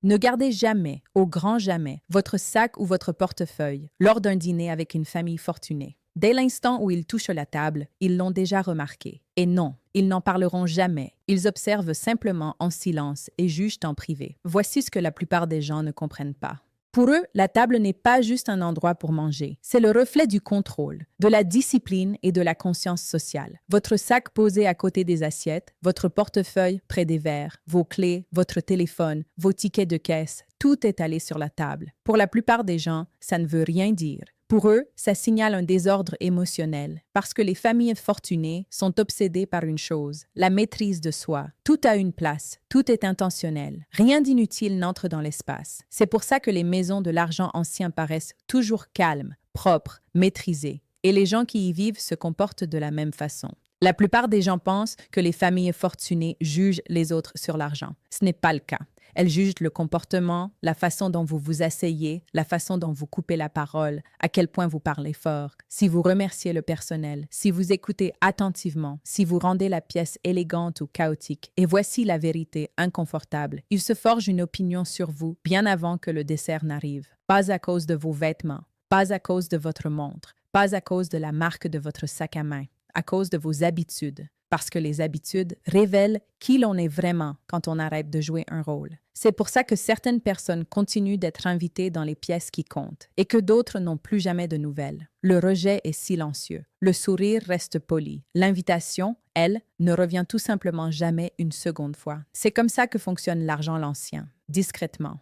Ne gardez jamais, au grand jamais, votre sac ou votre portefeuille lors d'un dîner avec une famille fortunée. Dès l'instant où ils touchent la table, ils l'ont déjà remarqué. Et non, ils n'en parleront jamais. Ils observent simplement en silence et jugent en privé. Voici ce que la plupart des gens ne comprennent pas. Pour eux, la table n'est pas juste un endroit pour manger. C'est le reflet du contrôle, de la discipline et de la conscience sociale. Votre sac posé à côté des assiettes, votre portefeuille près des verres, vos clés, votre téléphone, vos tickets de caisse, tout est allé sur la table. Pour la plupart des gens, ça ne veut rien dire. Pour eux, ça signale un désordre émotionnel, parce que les familles fortunées sont obsédées par une chose, la maîtrise de soi. Tout a une place, tout est intentionnel. Rien d'inutile n'entre dans l'espace. C'est pour ça que les maisons de l'argent ancien paraissent toujours calmes, propres, maîtrisées. Et les gens qui y vivent se comportent de la même façon. La plupart des gens pensent que les familles fortunées jugent les autres sur l'argent. Ce n'est pas le cas. Elles jugent le comportement, la façon dont vous vous asseyez, la façon dont vous coupez la parole, à quel point vous parlez fort, si vous remerciez le personnel, si vous écoutez attentivement, si vous rendez la pièce élégante ou chaotique. Et voici la vérité inconfortable. Ils se forgent une opinion sur vous bien avant que le dessert n'arrive. Pas à cause de vos vêtements, pas à cause de votre montre, pas à cause de la marque de votre sac à main, à cause de vos habitudes. Parce que les habitudes révèlent qui l'on est vraiment quand on arrête de jouer un rôle. C'est pour ça que certaines personnes continuent d'être invitées dans les pièces qui comptent et que d'autres n'ont plus jamais de nouvelles. Le rejet est silencieux. Le sourire reste poli. L'invitation, elle, ne revient tout simplement jamais une seconde fois. C'est comme ça que fonctionne l'argent l'ancien, discrètement.